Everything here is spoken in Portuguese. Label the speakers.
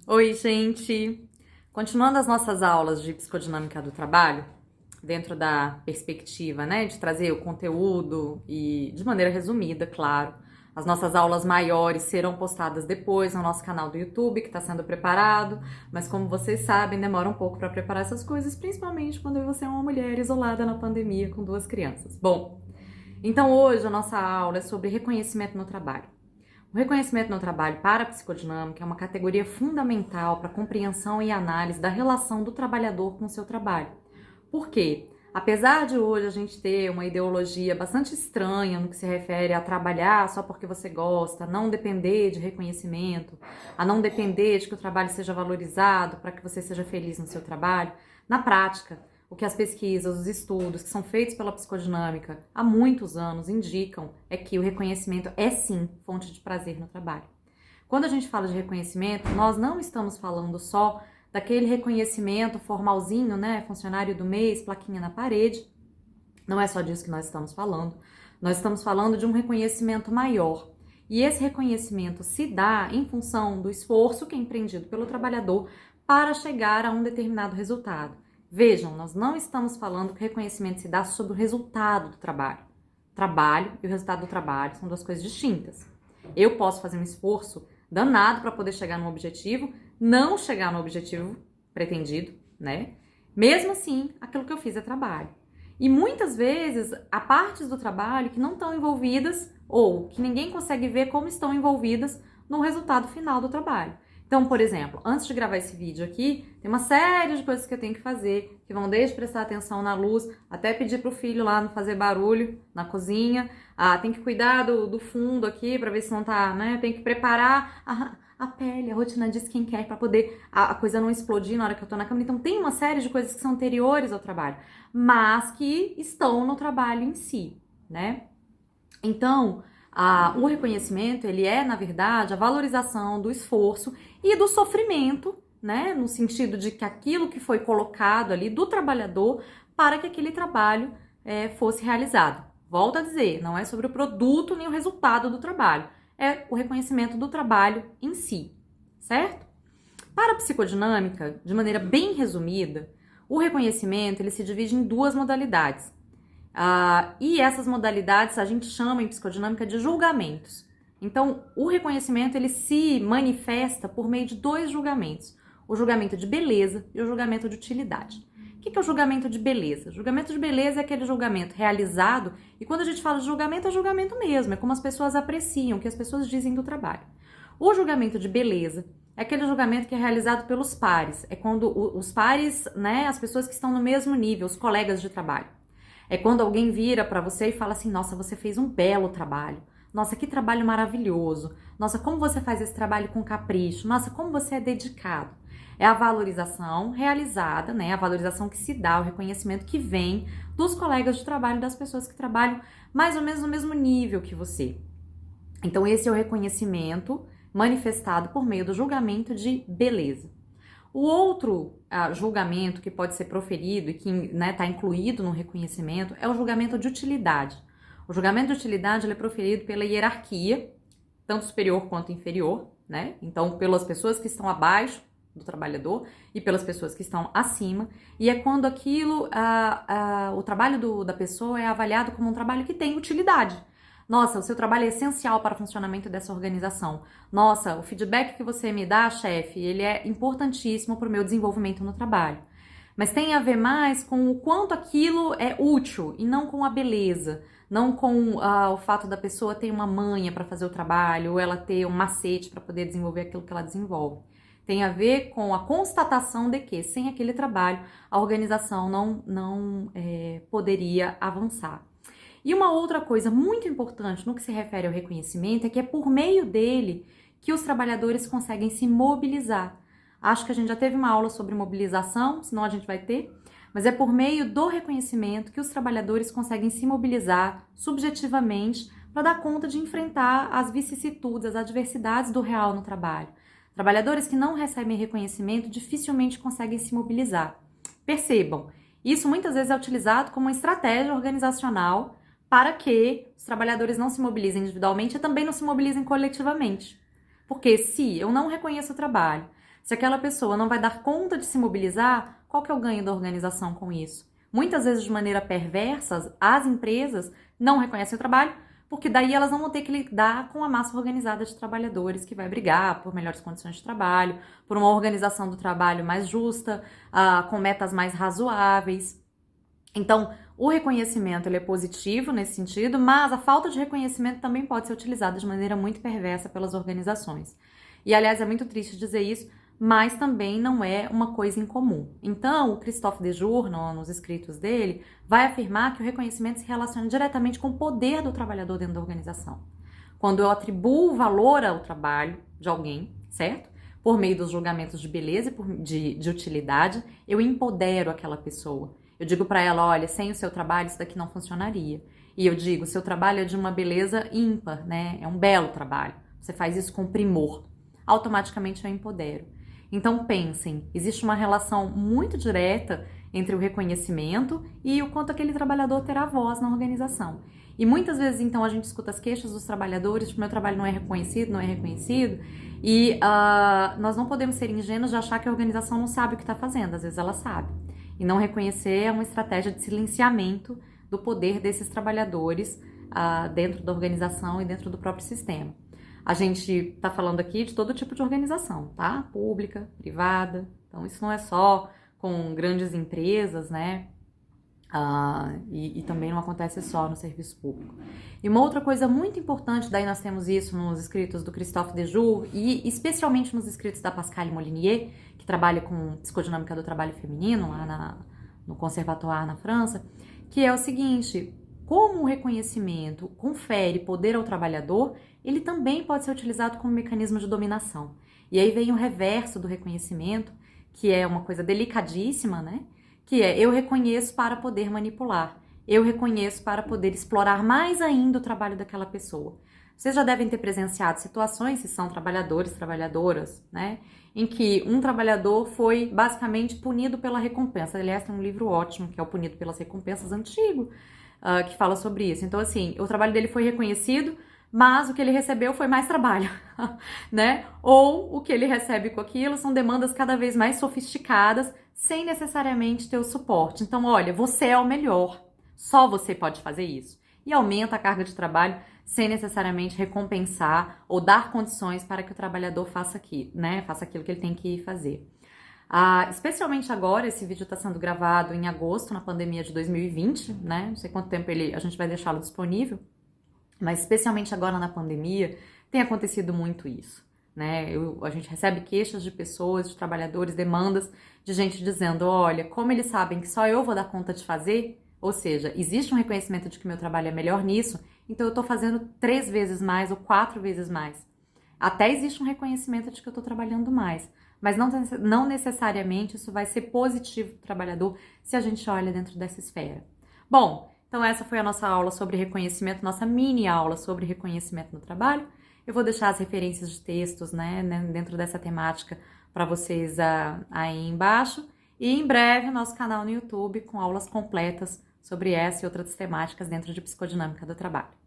Speaker 1: Oi, gente! Continuando as nossas aulas de psicodinâmica do trabalho, dentro da perspectiva, né, de trazer o conteúdo e de maneira resumida, claro. As nossas aulas maiores serão postadas depois no nosso canal do YouTube, que está sendo preparado, mas como vocês sabem, demora um pouco para preparar essas coisas, principalmente quando você é uma mulher isolada na pandemia com duas crianças. Bom, então hoje a nossa aula é sobre reconhecimento no trabalho. O reconhecimento no trabalho para a psicodinâmica é uma categoria fundamental para a compreensão e análise da relação do trabalhador com o seu trabalho. Por quê? Apesar de hoje a gente ter uma ideologia bastante estranha no que se refere a trabalhar só porque você gosta, a não depender de reconhecimento, a não depender de que o trabalho seja valorizado para que você seja feliz no seu trabalho, na prática, o que as pesquisas, os estudos que são feitos pela psicodinâmica há muitos anos indicam é que o reconhecimento é sim fonte de prazer no trabalho. Quando a gente fala de reconhecimento, nós não estamos falando só daquele reconhecimento formalzinho, né, funcionário do mês, plaquinha na parede. Não é só disso que nós estamos falando. Nós estamos falando de um reconhecimento maior. E esse reconhecimento se dá em função do esforço que é empreendido pelo trabalhador para chegar a um determinado resultado. Vejam, nós não estamos falando que o reconhecimento se dá sobre o resultado do trabalho. Trabalho e o resultado do trabalho são duas coisas distintas. Eu posso fazer um esforço danado para poder chegar no objetivo, não chegar no objetivo pretendido, né? Mesmo assim, aquilo que eu fiz é trabalho. E muitas vezes há partes do trabalho que não estão envolvidas ou que ninguém consegue ver como estão envolvidas no resultado final do trabalho. Então, por exemplo, antes de gravar esse vídeo aqui, tem uma série de coisas que eu tenho que fazer, que vão desde prestar atenção na luz, até pedir pro filho lá não fazer barulho na cozinha, tem que cuidar do fundo aqui para ver se não tá, né? Tem que preparar a pele, a rotina de skincare para poder a coisa não explodir na hora que eu tô na cama. Então tem uma série de coisas que são anteriores ao trabalho, mas que estão no trabalho em si, né? Então, o reconhecimento, ele é, na verdade, a valorização do esforço e do sofrimento, né? No sentido de que aquilo que foi colocado ali do trabalhador para que aquele trabalho fosse realizado. Volto a dizer, não é sobre o produto nem o resultado do trabalho, é o reconhecimento do trabalho em si, certo? Para a psicodinâmica, de maneira bem resumida, o reconhecimento ele se divide em duas modalidades. E essas modalidades a gente chama em psicodinâmica de julgamentos. Então, o reconhecimento ele se manifesta por meio de dois julgamentos: o julgamento de beleza e o julgamento de utilidade. O que é o julgamento de beleza? O julgamento de beleza é aquele julgamento realizado, e quando a gente fala de julgamento, é julgamento mesmo, é como as pessoas apreciam, o que as pessoas dizem do trabalho. O julgamento de beleza é aquele julgamento que é realizado pelos pares, é quando os pares, né, as pessoas que estão no mesmo nível, os colegas de trabalho. É quando alguém vira para você e fala assim: nossa, você fez um belo trabalho. Nossa, que trabalho maravilhoso. Nossa, como você faz esse trabalho com capricho. Nossa, como você é dedicado. É a valorização realizada, né? A valorização que se dá, o reconhecimento que vem dos colegas de trabalho, das pessoas que trabalham mais ou menos no mesmo nível que você. Então, esse é o reconhecimento manifestado por meio do julgamento de beleza. O outro julgamento que pode ser proferido e que está incluído no reconhecimento é o julgamento de utilidade. O julgamento de utilidade ele é proferido pela hierarquia, tanto superior quanto inferior, né? Então, pelas pessoas que estão abaixo do trabalhador e pelas pessoas que estão acima, e é quando aquilo, o trabalho da pessoa é avaliado como um trabalho que tem utilidade. Nossa, o seu trabalho é essencial para o funcionamento dessa organização. Nossa, o feedback que você me dá, chefe, ele é importantíssimo para o meu desenvolvimento no trabalho. Mas tem a ver mais com o quanto aquilo é útil e não com a beleza, não com o fato da pessoa ter uma manha para fazer o trabalho ou ela ter um macete para poder desenvolver aquilo que ela desenvolve. Tem a ver com a constatação de que sem aquele trabalho a organização não poderia avançar. E uma outra coisa muito importante no que se refere ao reconhecimento é que é por meio dele que os trabalhadores conseguem se mobilizar. Acho que a gente já teve uma aula sobre mobilização, senão a gente vai ter, mas é por meio do reconhecimento que os trabalhadores conseguem se mobilizar subjetivamente para dar conta de enfrentar as vicissitudes, as adversidades do real no trabalho. Trabalhadores que não recebem reconhecimento dificilmente conseguem se mobilizar. Percebam, isso muitas vezes é utilizado como uma estratégia organizacional para que os trabalhadores não se mobilizem individualmente e também não se mobilizem coletivamente. Porque se eu não reconheço o trabalho, Se aquela pessoa não vai dar conta de se mobilizar, qual que é o ganho da organização com isso? Muitas vezes, de maneira perversa, as empresas não reconhecem o trabalho, porque daí elas não vão ter que lidar com a massa organizada de trabalhadores que vai brigar por melhores condições de trabalho, por uma organização do trabalho mais justa, com metas mais razoáveis. Então, o reconhecimento ele é positivo nesse sentido, mas a falta de reconhecimento também pode ser utilizada de maneira muito perversa pelas organizações. E, aliás, é muito triste dizer isso, mas também não é uma coisa incomum. Então, o Christophe Dejour, nos escritos dele, vai afirmar que o reconhecimento se relaciona diretamente com o poder do trabalhador dentro da organização. Quando eu atribuo valor ao trabalho de alguém, certo? Por meio dos julgamentos de beleza e de utilidade, eu empodero aquela pessoa. Eu digo para ela, olha, sem o seu trabalho isso daqui não funcionaria. E eu digo, o seu trabalho é de uma beleza ímpar, né? É um belo trabalho. Você faz isso com primor. Automaticamente eu empodero. Então pensem, existe uma relação muito direta entre o reconhecimento e o quanto aquele trabalhador terá voz na organização. E muitas vezes, então, a gente escuta as queixas dos trabalhadores, que o meu trabalho não é reconhecido, e nós não podemos ser ingênuos de achar que a organização não sabe o que está fazendo, às vezes ela sabe. E não reconhecer é uma estratégia de silenciamento do poder desses trabalhadores dentro da organização e dentro do próprio sistema. A gente está falando aqui de todo tipo de organização, tá? Pública, privada. Então, isso não é só com grandes empresas, né? E também não acontece só no serviço público. E uma outra coisa muito importante, daí nós temos isso nos escritos do Christophe Dejour e especialmente nos escritos da Pascale Molinier, que trabalha com psicodinâmica do trabalho feminino lá no Conservatoire na França, que é o seguinte: como o reconhecimento confere poder ao trabalhador, ele também pode ser utilizado como mecanismo de dominação. E aí vem o reverso do reconhecimento, que é uma coisa delicadíssima, né? Que é, eu reconheço para poder manipular, eu reconheço para poder explorar mais ainda o trabalho daquela pessoa. Vocês já devem ter presenciado situações, se são trabalhadores, trabalhadoras, né, em que um trabalhador foi basicamente punido pela recompensa. Aliás, tem um livro ótimo, que é o Punido pelas Recompensas, antigo, que fala sobre isso. Então, assim, o trabalho dele foi reconhecido, mas o que ele recebeu foi mais trabalho, né? Ou o que ele recebe com aquilo são demandas cada vez mais sofisticadas, sem necessariamente ter o suporte. Então, olha, você é o melhor, só você pode fazer isso. E aumenta a carga de trabalho sem necessariamente recompensar ou dar condições para que o trabalhador faça aquilo que ele tem que fazer. Especialmente agora, esse vídeo está sendo gravado em agosto, na pandemia de 2020, né? Não sei quanto tempo a gente vai deixá-lo disponível, mas especialmente agora na pandemia, tem acontecido muito isso, né? A gente recebe queixas de pessoas, de trabalhadores, demandas de gente dizendo, olha, como eles sabem que só eu vou dar conta de fazer, ou seja, existe um reconhecimento de que meu trabalho é melhor nisso, então eu estou fazendo 3 vezes mais ou 4 vezes mais. Até existe um reconhecimento de que eu estou trabalhando mais, mas não necessariamente isso vai ser positivo para o trabalhador se a gente olha dentro dessa esfera. Bom, então essa foi a nossa aula sobre reconhecimento, nossa mini aula sobre reconhecimento no trabalho. Eu vou deixar as referências de textos, né, dentro dessa temática para vocês aí embaixo. E em breve nosso canal no YouTube com aulas completas sobre essa e outras temáticas dentro de psicodinâmica do trabalho.